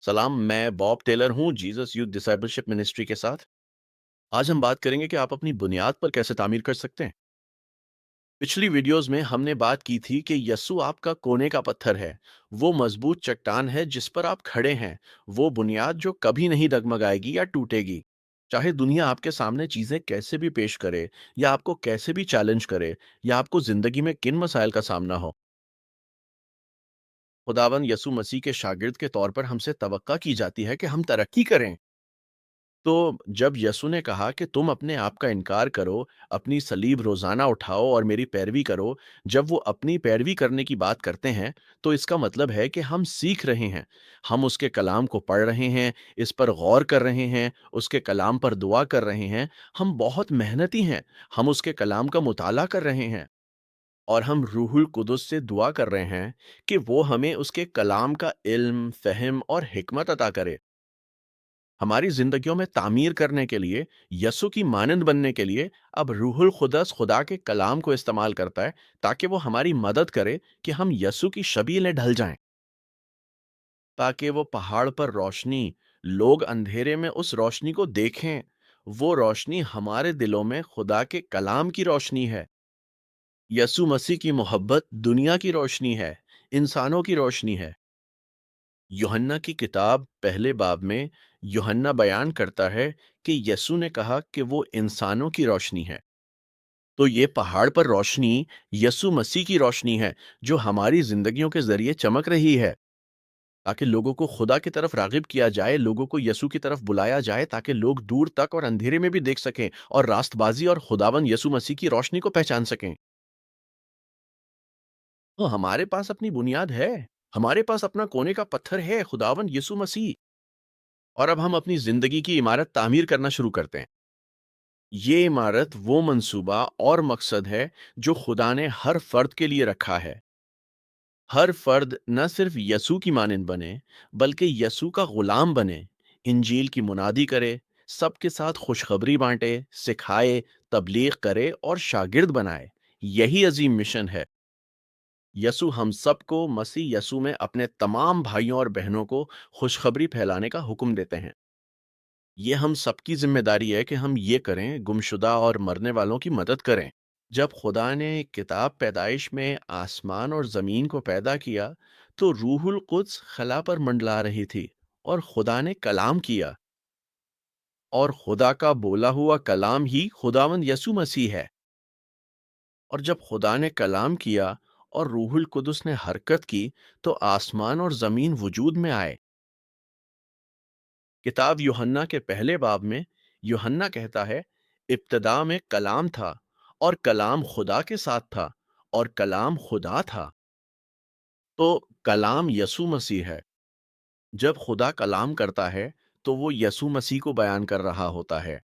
सलाम, मैं Bob Taylor हूँ जीसस यूथ डिसाइपलशिप मिनिस्ट्री के साथ। आज हम बात करेंगे कि आप अपनी बुनियाद पर कैसे तामीर कर सकते हैं। पिछली वीडियोस में हमने बात की थी कि यस्सु आपका कोने का पत्थर है। वो मजबूत चट्टान है जिस पर आप खड़े हैं। वो बुनियाद जो कभी नहीं डगमगाएगी या टूटेगी। चाहे दुनिया आपके सामने चीजें कैसे भी पेश करे, या आपको कैसे भी चैलेंज करे, या आपको जिंदगी में किन मसाइल का सामना हो, खुदावन यसु मसीह के शागिर्द के तौर पर हमसे तवक्का की जाती है कि हम तरक्की करें। तो जब यीशु ने कहा कि तुम अपने आप का इनकार करो, अपनी सलीब रोज़ाना उठाओ और मेरी पैरवी करो, जब वो अपनी पैरवी करने की बात करते हैं, तो इसका मतलब है कि हम सीख रहे हैं। हम उसके कलाम को पढ़ रहे हैं, इस पर गौर कर रहे हैं, उसके कलाम पर दुआ कर रहे हैं। हम बहुत मेहनती हैं, हम उसके कलाम का मुताला कर रहे हैं और हम रूहुल कुदुस से दुआ कर रहे हैं कि वो हमें उसके कलाम का इल्म, फ़हम और हिकमत अता करे। हमारी जिंदगियों में तामीर करने के लिए, यसु की मानंद बनने के लिए, अब रूहुल खुदस खुदा के कलाम को इस्तेमाल करता है ताकि वो हमारी मदद करे कि हम यसु की शबीह में ढल जाएं, ताकि वो पहाड़ पर रोशनी, लोग अंधेरे में उस रोशनी को देखें। वो रोशनी हमारे दिलों में खुदा के कलाम की रोशनी है। यसु मसीह की मोहब्बत दुनिया की रोशनी है, इंसानों की रोशनी है। यूहन्ना की किताब पहले बाब में यूहन्ना बयान करता है कि यीशु ने कहा कि वो इंसानों की रोशनी है। तो ये पहाड़ पर रोशनी यीशु मसीह की रोशनी है, जो हमारी जिंदगियों के जरिए चमक रही है, ताकि लोगों को खुदा की तरफ रागिब किया जाए, लोगों को यीशु की तरफ बुलाया जाए, ताकि लोग दूर तक और अंधेरे में भी देख सकें और रास्तबाजी और खुदावन यीशु मसीह की रोशनी को पहचान सकें। तो हमारे पास अपनी बुनियाद है, हमारे पास अपना कोने का पत्थर है, खुदावन यीशु मसीह। और अब हम अपनी जिंदगी की इमारत तामीर करना शुरू करते हैं। ये इमारत वो मंसूबा और मकसद है जो खुदा ने हर फर्द के लिए रखा है। हर फर्द न सिर्फ यसू की मानिंद बने, बल्कि यसू का गुलाम बने, इंजील की मुनादी करे, सबके साथ खुशखबरी बांटे, सिखाए, तबलीग करे और शागिर्द बनाए। यही अजीम मिशन है। यसू हम सबको मसीह यसू में अपने तमाम भाइयों और बहनों को खुशखबरी फैलाने का हुक्म देते हैं। ये हम सबकी जिम्मेदारी है कि हम ये करें, गुमशुदा और मरने वालों की मदद करें। जब खुदा ने किताब पैदाइश में आसमान और ज़मीन को पैदा किया, तो रूहुल कुद्स खला पर मंडला रही थी और खुदा ने कलाम किया, और खुदा का बोला हुआ कलाम ही खुदावंद यसु मसीह है। और जब खुदा ने कलाम किया और रूहुल कुदस ने हरकत की, तो आसमान और ज़मीन वजूद में आए। किताब यूहन्ना के पहले बाब में यूहन्ना कहता है, इब्तिदा में कलाम था और कलाम खुदा के साथ था और कलाम खुदा था। तो कलाम यसु मसीह है। जब खुदा कलाम करता है, तो वो यसु मसीह को बयान कर रहा होता है।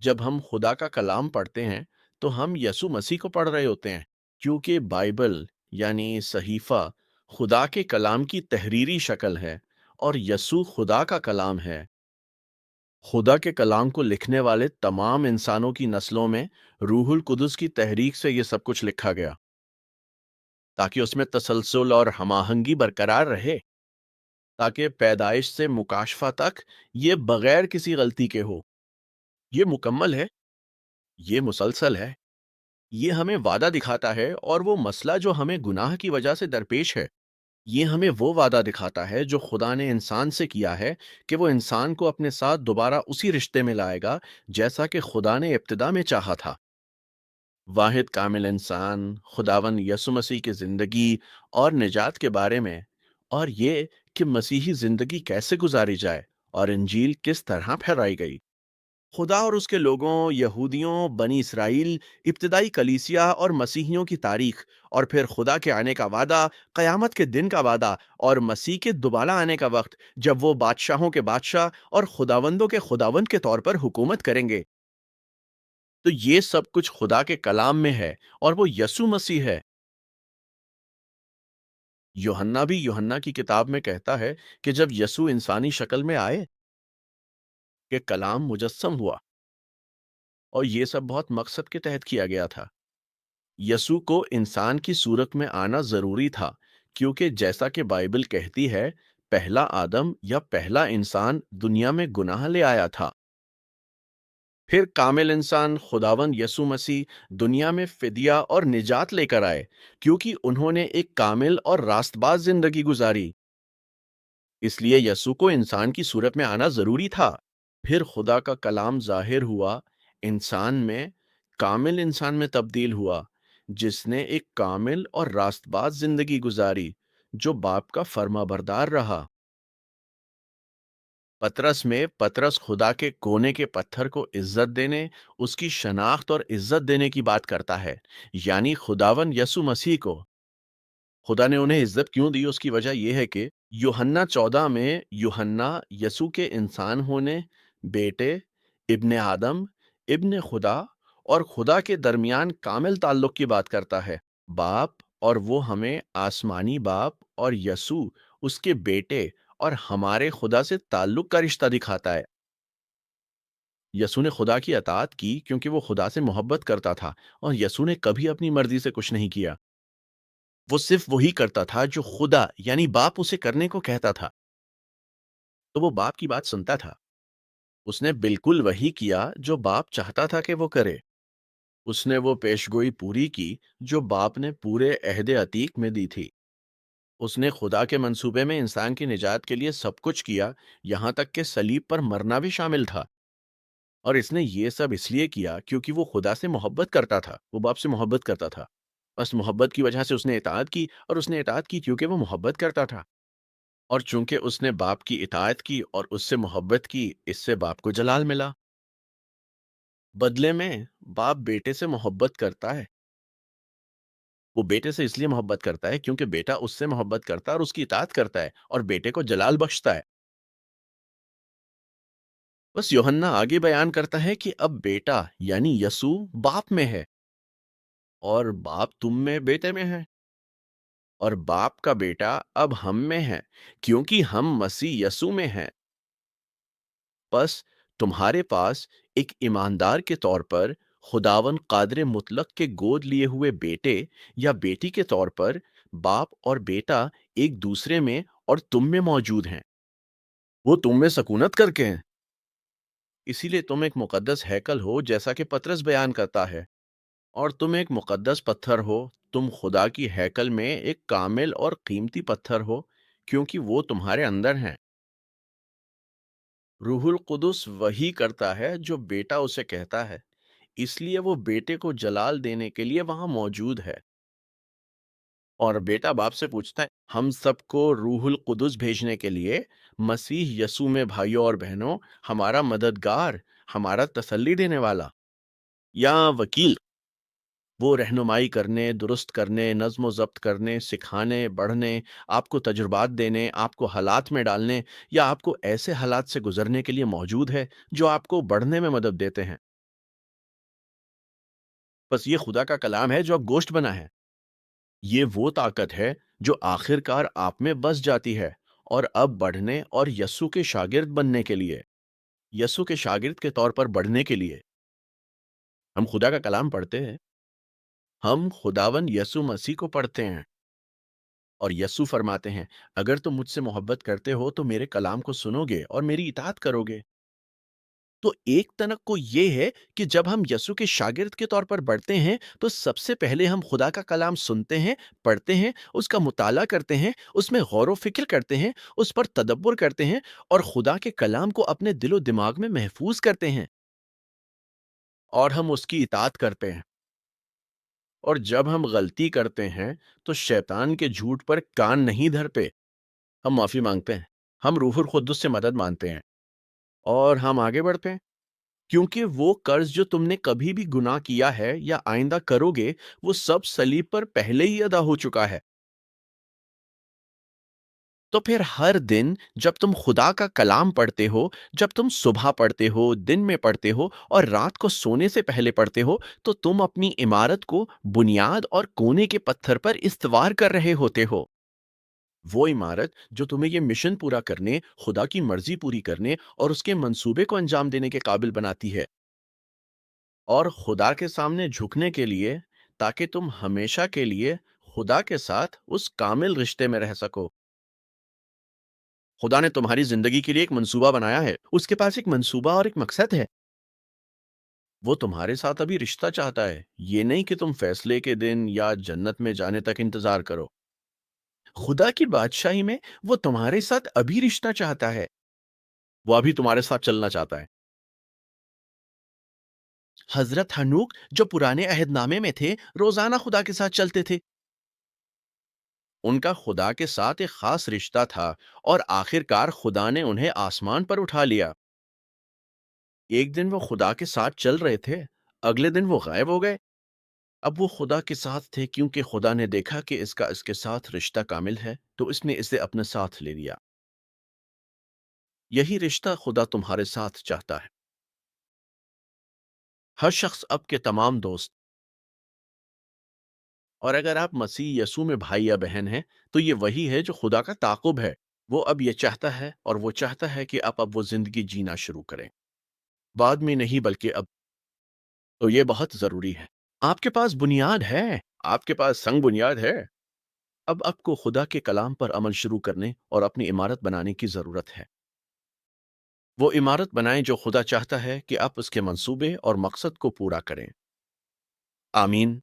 जब हम खुदा का कलाम पढ़ते हैं, तो हम यसु मसीह को पढ़ रहे होते हैं, क्योंकि बाइबल यानी सहीफा खुदा के कलाम की तहरीरी शक्ल है और यसु खुदा का कलाम है। खुदा के कलाम को लिखने वाले तमाम इंसानों की नस्लों में रूहुल कुदस की तहरीक से ये सब कुछ लिखा गया, ताकि उसमें तसलसल और हमाहंगी बरकरार रहे, ताकि पैदाइश से मुकाशफा तक ये बगैर किसी गलती के हो। ये मुकम्मल है, ये मुसलसल है, ये हमें वादा दिखाता है, और वो मसला जो हमें गुनाह की वजह से दरपेश है, ये हमें वो वादा दिखाता है जो खुदा ने इंसान से किया है, कि वो इंसान को अपने साथ दोबारा उसी रिश्ते में लाएगा जैसा कि खुदा ने इब्तिदा में चाहा था। वाहिद कामिल इंसान खुदावन यसु मसीह की ज़िंदगी और निजात के बारे में, और ये कि मसीही ज़िंदगी कैसे गुजारी जाए और इंजील किस तरह फैलाई गई। खुदा और उसके लोगों, यहूदियों, बनी इसराइल, इब्तिदाई कलीसिया और मसीहियों की तारीख, और फिर खुदा के आने का वादा, क़यामत के दिन का वादा, और मसीह के दोबारा आने का वक्त, जब वो बादशाहों के बादशाह और खुदावंदों के खुदावंद के तौर पर हुकूमत करेंगे। तो ये सब कुछ खुदा के कलाम में है, और वो यसु मसीह है। यूहन्ना भी यूहन्ना की किताब में कहता है कि जब यसु इंसानी शक्ल में आए, कि कलाम मुजस्सम हुआ, और ये सब बहुत मकसद के तहत किया गया था। यसु को इंसान की सूरत में आना जरूरी था, क्योंकि जैसा कि बाइबल कहती है, पहला आदम या पहला इंसान दुनिया में गुनाह ले आया था। फिर कामिल इंसान खुदावंद यसु मसीह दुनिया में फिदिया और निजात लेकर आए, क्योंकि उन्होंने एक कामिल और रास्तबाज जिंदगी गुजारी। इसलिए यसु को इंसान की सूरत में आना जरूरी था। फिर खुदा का कलाम जाहिर हुआ, इंसान में, कामिल इंसान में तब्दील हुआ, जिसने एक कामिल और रास्तबाज जिंदगी गुजारी, जो बाप का फर्माबरदार रहा। पतरस में पतरस खुदा के कोने के पत्थर को इज्जत देने, उसकी शनाख्त और इज्जत देने की बात करता है, यानी खुदावन यसु मसीह को। खुदा ने उन्हें इज्जत क्यों दी, उसकी वजह यह है कि यूहन्ना 14 में यूहन्ना यसु के इंसान होने, बेटे, इब्ने आदम, इब्ने खुदा और खुदा के दरमियान कामिल ताल्लुक की बात करता है। बाप, और वो हमें आसमानी बाप और यसु उसके बेटे और हमारे खुदा से ताल्लुक का रिश्ता दिखाता है। यसु ने खुदा की अताअत की क्योंकि वो खुदा से मोहब्बत करता था, और यसु ने कभी अपनी मर्जी से कुछ नहीं किया। वो सिर्फ वही करता था जो खुदा यानी बाप उसे करने को कहता था। तो वो बाप की बात सुनता था। उसने बिल्कुल वही किया जो बाप चाहता था कि वो करे। उसने वो पेशगोई पूरी की जो बाप ने पूरे अहद अतीक में दी थी। उसने खुदा के मंसूबे में इंसान की निजात के लिए सब कुछ किया, यहाँ तक कि सलीब पर मरना भी शामिल था। और इसने ये सब इसलिए किया क्योंकि वो खुदा से मोहब्बत करता था, वो बाप से मोहब्बत करता था। बस मोहब्बत की वजह से उसने इताअत की, और उसने इताअत की क्योंकि वो मोहब्बत करता था। और चूंकि उसने बाप की इताअत की और उससे मोहब्बत की, इससे बाप को जलाल मिला। बदले में बाप बेटे से मोहब्बत करता है। वो बेटे से इसलिए मोहब्बत करता है क्योंकि बेटा उससे मोहब्बत करता है और उसकी इताअत करता है, और बेटे को जलाल बख्शता है। बस यूहन्ना आगे बयान करता है कि अब बेटा यानी यसू बाप में है, और बाप तुम में बेटे में है, और बाप का बेटा अब हम में है, क्योंकि हम मसीह यसू में हैं। बस तुम्हारे पास एक ईमानदार के तौर पर खुदावन कादर मुतलक के गोद लिए हुए बेटे या बेटी के तौर पर बाप और बेटा एक दूसरे में और तुम में मौजूद हैं। वो तुम में सकूनत करके हैं। इसीलिए तुम एक मुकद्दस हैकल हो, जैसा कि पतरस बयान करता है। और तुम एक मुकद्दस पत्थर हो। तुम खुदा की हैकल में एक कामिल और कीमती पत्थर हो, क्योंकि वो तुम्हारे अंदर हैं। रूहुल कुदुस वही करता है जो बेटा उसे कहता है, इसलिए वो बेटे को जलाल देने के लिए वहां मौजूद है। और बेटा बाप से पूछता है, हम सबको रूहुल कुदुस भेजने के लिए, मसीह यसू में भाइयों और बहनों, हमारा मददगार, हमारा तसल्ली देने वाला या वकील। वो रहनुमाई करने, दुरुस्त करने, नज़्म ज़ब्त करने, सिखाने, बढ़ने, आपको तजुर्बात देने, आपको हालात में डालने, या आपको ऐसे हालात से गुजरने के लिए मौजूद है जो आपको बढ़ने में मदद देते हैं। बस ये खुदा का कलाम है जो अब गोश्त बना है। ये वो ताकत है जो आखिरकार आप में बस जाती है, और अब बढ़ने और यस्सु के शागिर्द बनने के लिए, यस्सु के शागिर्द के तौर पर बढ़ने के लिए हम खुदा का कलाम पढ़ते हैं। हम खुदावन यस्सु मसीह को पढ़ते हैं। और यस्सु फरमाते हैं, अगर तुम मुझसे मोहब्बत करते हो तो मेरे कलाम को सुनोगे और मेरी इताअत करोगे। तो एक तनक को ये है कि जब हम यस्सु के शागिर्द के तौर पर बढ़ते हैं, तो सबसे पहले हम खुदा का कलाम सुनते हैं, पढ़ते हैं, उसका मुताला करते हैं, उसमें गौर व फिक्र करते हैं, उस पर तदब्बर करते हैं, और खुदा के कलाम को अपने दिलो दिमाग में महफूज करते हैं, और हम उसकी इताअत करते हैं। और जब हम गलती करते हैं, तो शैतान के झूठ पर कान नहीं धरते। हम माफी मांगते हैं, हम रूहुल कुद्दुस से मदद मांगते हैं, और हम आगे बढ़ते हैं, क्योंकि वो कर्ज जो तुमने कभी भी गुनाह किया है या आइंदा करोगे, वो सब सलीब पर पहले ही अदा हो चुका है। तो फिर हर दिन जब तुम खुदा का कलाम पढ़ते हो, जब तुम सुबह पढ़ते हो, दिन में पढ़ते हो और रात को सोने से पहले पढ़ते हो, तो तुम अपनी इमारत को बुनियाद और कोने के पत्थर पर इस्तवार कर रहे होते हो। वो इमारत जो तुम्हें ये मिशन पूरा करने, खुदा की मर्जी पूरी करने और उसके मंसूबे को अंजाम देने के काबिल बनाती है, और खुदा के सामने झुकने के लिए, ताकि तुम हमेशा के लिए खुदा के साथ उस कामिल रिश्ते में रह सको। خدا نے تمہاری زندگی کے لیے ایک منصوبہ بنایا ہے، اس کے پاس ایک منصوبہ اور ایک مقصد ہے۔ وہ تمہارے ساتھ ابھی رشتہ چاہتا ہے، یہ نہیں کہ تم فیصلے کے دن یا جنت میں جانے تک انتظار کرو۔ خدا کی بادشاہی میں وہ تمہارے ساتھ ابھی رشتہ چاہتا ہے، وہ ابھی تمہارے ساتھ چلنا چاہتا ہے۔ حضرت ہنوک جو پرانے عہد نامے میں تھے، روزانہ خدا کے ساتھ چلتے تھے۔ ان کا خدا کے ساتھ ایک خاص رشتہ تھا، اور آخر کار خدا نے انہیں آسمان پر اٹھا لیا۔ ایک دن وہ خدا کے ساتھ چل رہے تھے، اگلے دن وہ غائب ہو گئے۔ اب وہ خدا کے ساتھ تھے کیونکہ خدا نے دیکھا کہ اس کے ساتھ رشتہ کامل ہے، تو اس نے اسے اپنے ساتھ لے لیا۔ یہی رشتہ خدا تمہارے ساتھ چاہتا ہے۔ ہر شخص اب کے تمام دوست، اور اگر آپ مسیح یسوع میں بھائی یا بہن ہیں، تو یہ وہی ہے جو خدا کا تعاقب ہے۔ وہ اب یہ چاہتا ہے، اور وہ چاہتا ہے کہ آپ اب وہ زندگی جینا شروع کریں، بعد میں نہیں بلکہ اب۔ تو یہ بہت ضروری ہے۔ آپ کے پاس بنیاد ہے، آپ کے پاس سنگ بنیاد ہے۔ اب آپ کو خدا کے کلام پر عمل شروع کرنے اور اپنی عمارت بنانے کی ضرورت ہے۔ وہ عمارت بنائیں جو خدا چاہتا ہے کہ آپ اس کے منصوبے اور مقصد کو پورا کریں۔ آمین۔